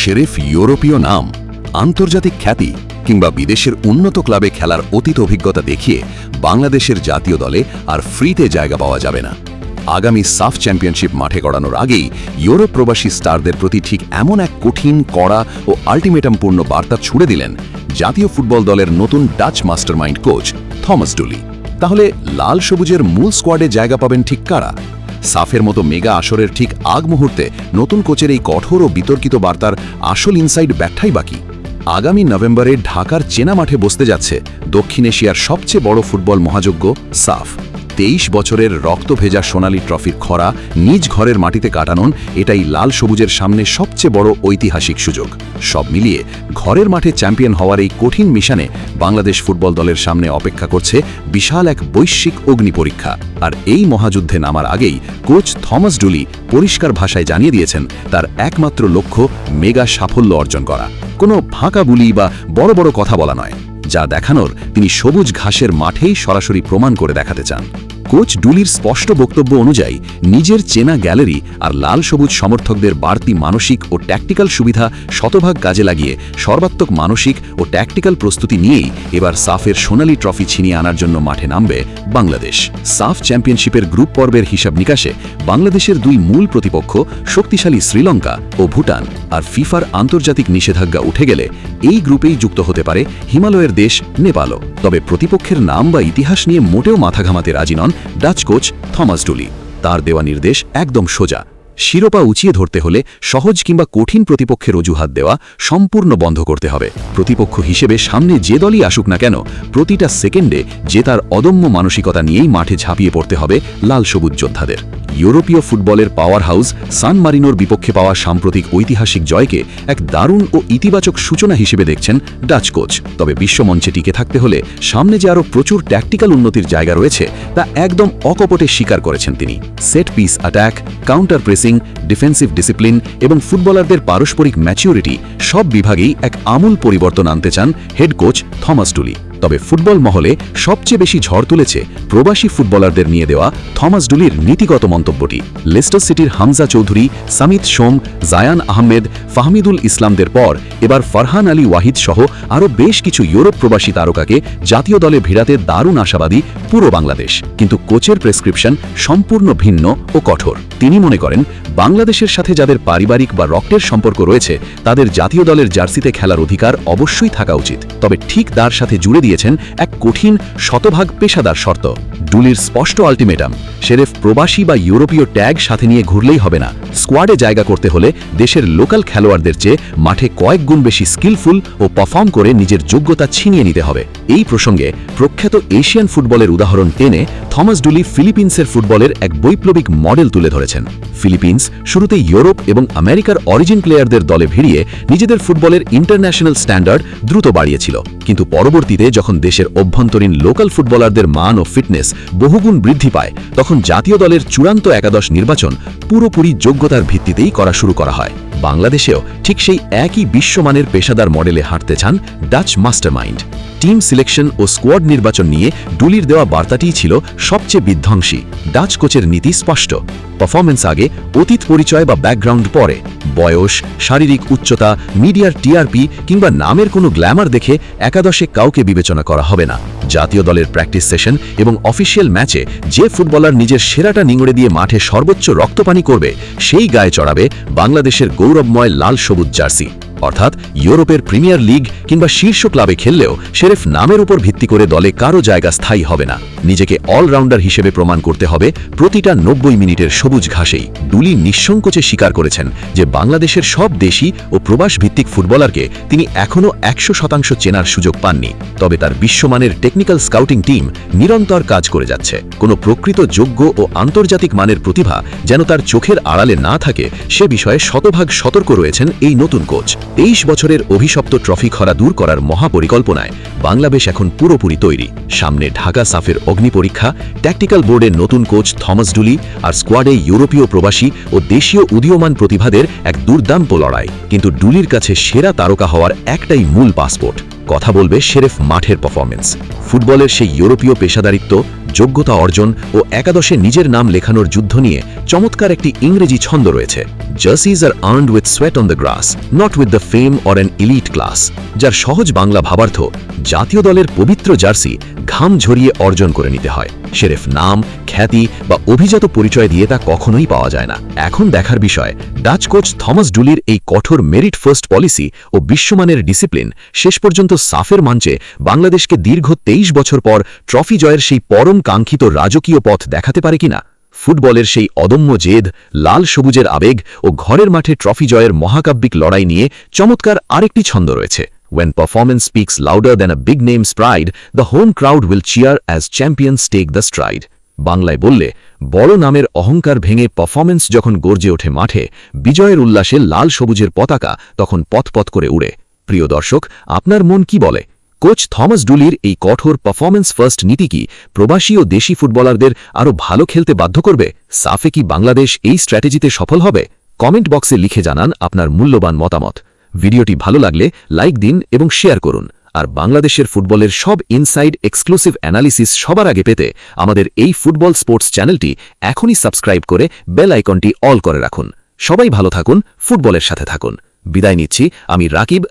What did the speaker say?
Sheriff ইউরোপীয় নাম, আন্তর্জাতিক খ্যাতি কিংবা বিদেশের উন্নত ক্লাবে খেলার অতীত অভিজ্ঞতা দেখিয়ে বাংলাদেশের জাতীয় দলে আর ফ্রিতে জায়গা পাওয়া যাবে না। আগামী সাফ চ্যাম্পিয়নশিপ মাঠে গড়ানোর আগেই ইউরোপ প্রবাসী স্টারদের প্রতি ঠিক এমন এক কঠিন, কড়া ও আল্টিমেটামপূর্ণ বার্তা ছুড়ে দিলেন জাতীয় ফুটবল দলের নতুন ডাচ মাস্টারমাইন্ড কোচ থমাস ডুলি। তাহলে লাল সবুজের মূল স্কোয়াডে জায়গা পাবেন ঠিক কারা? সাফের মতো মেগা আসরের ঠিক আগ মুহূর্তে নতুন কোচের এই কঠোর ও বিতর্কিত বার্তার আসল ইনসাইড ব্যাখ্যাই বাকি। আগামী নভেম্বরে ঢাকার চেনা মাঠে বসতে যাচ্ছে দক্ষিণ এশিয়ার সবচেয়ে বড় ফুটবল মহাযজ্ঞ সাফ। 23 বছরের রক্তভেজা সোনালী ট্রফির খরা নিজ ঘরের মাটিতে কাটানোর এটাই লাল সবুজের সামনে সবচেয়ে বড় ঐতিহাসিক সুযোগ। সব মিলিয়ে ঘরের মাঠে চ্যাম্পিয়ন হওয়ার এই কঠিন মিশনে বাংলাদেশ ফুটবল দলের সামনে অপেক্ষা করছে বিশাল এক বৈশ্বিক অগ্নি পরীক্ষা। আর এই মহাযুদ্ধে নামার আগেই কোচ থমাস ডুলি পরিষ্কার ভাষায় জানিয়ে দিয়েছেন তার একমাত্র লক্ষ্য মেগা সাফল্য অর্জন করা। কোনো ফাঁকা বুলি বা বড় বড় কথা বলা নয়, যা দেখানোর তিনি সবুজ ঘাসের মাঠেই সরাসরি প্রমাণ করে দেখাতে চান। কোচ ডুলির স্পষ্ট বক্তব্য অনুযায়ী নিজের চেনা গ্যালারি আর লাল সবুজ সমর্থকদের বাড়তি মানসিক ও ট্যাকটিক্যাল সুবিধা শতভাগ কাজে লাগিয়ে সর্বাত্মক মানসিক ও ট্যাকটিক্যাল প্রস্তুতি নিয়েই এবার সাফের সোনালী ট্রফি ছিনিয়ে আনার জন্য মাঠে নামবে বাংলাদেশ। সাফ চ্যাম্পিয়নশিপের গ্রুপ পর্বের হিসাব নিকাশে বাংলাদেশের দুই মূল প্রতিপক্ষ শক্তিশালী শ্রীলঙ্কা ও ভুটান, আর ফিফার আন্তর্জাতিক নিষেধাজ্ঞা উঠে গেলে এই গ্রুপেই যুক্ত হতে পারে হিমালয়ের দেশ নেপালও। তবে প্রতিপক্ষের নাম বা ইতিহাস নিয়ে মোটেও মাথা ঘামাতে রাজি নন ডাচ কোচ থমাস ডুলি। তার দেওয়া নির্দেশ একদম সোজা, শিরোপা উঁচিয়ে ধরতে হলে সহজ কিংবা কঠিন প্রতিপক্ষের অজুহাত দেওয়া সম্পূর্ণ বন্ধ করতে হবে। প্রতিপক্ষ হিসেবে সামনে যে দলই আসুক না কেন, প্রতিটা সেকেন্ডে জেতার অদম্য মানসিকতা নিয়েই মাঠে ঝাঁপিয়ে পড়তে হবে লাল সবুজ যোদ্ধাদের। ইউরোপীয় ফুটবলের পাওয়ার হাউস সান মারিনোর বিপক্ষে পাওয়া সাম্প্রতিক ঐতিহাসিক জয়কে এক দারুণ ও ইতিবাচক সূচনা হিসেবে দেখছেন ডাচ কোচ। তবে বিশ্বমঞ্চে টিকে থাকতে হলে সামনে যে আরও প্রচুর ট্যাকটিক্যাল উন্নতির জায়গা রয়েছে তা একদম অকপটে স্বীকার করেছেন তিনি। Set piece attack, counter pressing, defensive discipline এবং ফুটবলারদের পারস্পরিক ম্যাচিউরিটি সব বিভাগেই এক আমূল পরিবর্তন আনতে চান হেড কোচ থমাস ডুলি। তবে ফুটবল মহলে সবচেয়ে বেশি ঝড় তুলেছে প্রবাসী ফুটবলারদের নিয়ে দেওয়া থমাস ডুলির নীতিগত মন্তব্যটি। লেস্টার সিটির হামজা চৌধুরী, সামিত সোম, জায়ান আহমেদ, ফাহমিদুল ইসলামদের পর এবার ফারহান আলী ওয়াহিদ সহ আরও বেশ কিছু ইউরোপ প্রবাসী তারকাকে জাতীয় দলে ভিড়াতে দারুণ আশাবাদী পুরো বাংলাদেশ। কিন্তু কোচের প্রেসক্রিপশন সম্পূর্ণ ভিন্ন ও কঠোর। তিনি মনে করেন বাংলাদেশের সাথে যাদের পারিবারিক বা রক্তের সম্পর্ক রয়েছে তাদের জাতীয় দলের জার্সিতে খেলার অধিকার অবশ্যই থাকা উচিত। তবে ঠিক তার সাথে জুড়ে দিয়েছেন এক কঠিন শতভাগ পেশাদার শর্ত। ডুলির স্পষ্ট আল্টিমেটাম, শেরেফ প্রবাসী বা ইউরোপীয় ট্যাগ সাথে নিয়ে ঘুরলেই হবে না। স্কোয়াডে জায়গা করতে হলে দেশের লোকাল খেলোয়াড়দের চেয়ে মাঠে কয়েক গুণ বেশি স্কিলফুল ও পারফর্ম করে নিজের যোগ্যতা ছিনিয়ে নিতে হবে। এই প্রসঙ্গে প্রখ্যাত এশিয়ান ফুটবলের উদাহরণ টেনে থমাস ডুলি ফিলিপিন্সের ফুটবলের এক বৈপ্লবিক মডেল তুলে ধরেছেন। ফিলিপিন্স শুরুতে ইউরোপ এবং আমেরিকার অরিজিন প্লেয়ারদের দলে ভিড়িয়ে নিজেদের ফুটবলের ইন্টারন্যাশনাল স্ট্যান্ডার্ড দ্রুত বাড়িয়েছিল, কিন্তু পরবর্তীতে যখন দেশের অভ্যন্তরীণ লোকাল ফুটবলারদের মান ও ফিটনেস বহুগুণ বৃদ্ধি পায় তখন জাতীয় দলের চূড়ান্ত একাদশ নির্বাচন পুরোপুরি যোগ্যতার ভিত্তিতেই করা শুরু করা হয়। বাংলাদেশেও ঠিক সেই একই বিশ্বমানের পেশাদার মডেলে হাঁটতে চান ডাচ মাস্টারমাইন্ড। টিম সিলেকশন ও স্কোয়াড নির্বাচন নিয়ে ডুলির দেওয়া বার্তাটিই ছিল সবচেয়ে বিধ্বংসী। ডাচ কোচের নীতি স্পষ্ট, পারফরমেন্স আগে, অতীত পরিচয় বা ব্যাকগ্রাউন্ড পরে। বয়স, শারীরিক উচ্চতা, মিডিয়ার টিআরপি কিংবা নামের কোনো গ্ল্যামার দেখে একাদশে কাউকে বিবেচনা করা হবে না। জাতীয় দলের প্র্যাকটিস সেশন এবং অফিসিয়াল ম্যাচে যে ফুটবলার নিজের সেরাটা নিংড়ে দিয়ে মাঠে সর্বোচ্চ রক্তপানি করবে সেই গায়ে চড়াবে বাংলাদেশের গৌরবময় লাল সবুজ জার্সি। অর্থাৎ ইউরোপের প্রিমিয়ার লিগ কিংবা শীর্ষ ক্লাবে খেললেও শেরেফ নামের উপর ভিত্তি করে দলে কারো জায়গা স্থায়ী হবে না। নিজেকে অলরাউন্ডার হিসেবে প্রমাণ করতে হবে প্রতিটা 90 মিনিটের সবুজ ঘাসেই। ডুলি নিঃসংকোচে স্বীকার করেছেন যে বাংলাদেশের সব দেশি ও প্রবাস ভিত্তিক ফুটবলারকে তিনি এখনও 100% চেনার সুযোগ পাননি। তবে তার বিশ্বমানের টেকনিক্যাল স্কাউটিং টিম নিরন্তর কাজ করে যাচ্ছে। কোনো প্রকৃত যোগ্য ও আন্তর্জাতিক মানের প্রতিভা যেন তার চোখের আড়ালে না থাকে সে বিষয়ে শতভাগ সতর্ক রয়েছেন এই নতুন কোচ। 23 বছরের অভিশপ্ত ট্রফি খরা দূর করার মহাপরিকল্পনায় বাংলাদেশ এখন পুরোপুরি তৈরি। সামনে ঢাকা সাফের অগ্নি পরীক্ষা, ট্যাকটিক্যাল বোর্ডের নতুন কোচ থমাস ডুলি, আর স্কোয়াডে ইউরোপীয় প্রবাসী ও দেশীয় উদীয়মান প্রতিভাদের এক দুর্দান্ত লড়াই। কিন্তু ডুলির কাছে সেরা তারকা হওয়ার একটাই মূল পাসপোর্ট, কথা বলবে শেরেফ মাঠের পারফরমেন্স। ফুটবলের সেই ইউরোপীয় পেশাদারিত্ব, যোগ্যতা অর্জন ও একাদশে নিজের নাম লেখানোর যুদ্ধ নিয়ে চমৎকার একটি ইংরেজি ছন্দ রয়েছে। Jerseys are earned with sweat on the grass, not with the fame or an elite class, যার সহজ বাংলা ভাবার্থ জাতীয় দলের পবিত্র জার্সি ঘাম ঝরিয়ে অর্জন করে নিতে হয়। সেরেফ নাম, খ্যাতি বা অভিজাত পরিচয় দিয়ে তা কখনোই পাওয়া যায় না। এখন দেখার বিষয়, ডাচ কোচ থমাস ডুলির এই কঠোর মেরিট ফার্স্ট পলিসি ও বিশ্বমানের ডিসিপ্লিন শেষ পর্যন্ত সাফের মঞ্চে বাংলাদেশকে দীর্ঘ 23 বছর পর ট্রফি জয়ের সেই পরম কাঙ্ক্ষিত রাজকীয় পথ দেখাতে পারে কিনা। ফুটবলের সেই অদম্য জেদ, লাল সবুজের আবেগ ও ঘরের মাঠে ট্রফি জয়ের মহাকাব্যিক লড়াই নিয়ে চমৎকার আরেকটি ছন্দ রয়েছে। When performance speaks louder than a big name's pride, the home crowd will cheer as champions take the stride. বাংলায় বললে, বড় নামের অহংকার ভেঙে পারফরম্যান্স যখন গর্জে ওঠে মাঠে, বিজয়ের উল্লাসে লাল সবুজের পতাকা তখন পথ করে উড়ে। প্রিয় দর্শক, আপনার মন কি বলে? কোচ থমাস ডুলির এই কঠোর পারফরম্যান্স ফার্স্ট নীতি কি প্রবাসী ও দেশি ফুটবলারদের আরও ভালো খেলতে বাধ্য করবে? সাফে কি বাংলাদেশ এই স্ট্র্যাটেজিতে সফল হবে? কমেন্ট বক্সে লিখে জানান আপনার মূল্যবান মতামত। ভিডিওটি ভালো লাগলে লাইক দিন এবং শেয়ার করুন। আর বাংলাদেশের ফুটবলের সব ইনসাইড এক্সক্লুসিভ অ্যানালিসিস সবার আগে পেতে আমাদের এই ফুটবল স্পোর্টস চ্যানেলটি এখনই সাবস্ক্রাইব করে বেল আইকনটি অল করে রাখুন। সবাই ভালো থাকুন, ফুটবলের সাথে থাকুন। বিদায় নিচ্ছি, আমি রাকিব।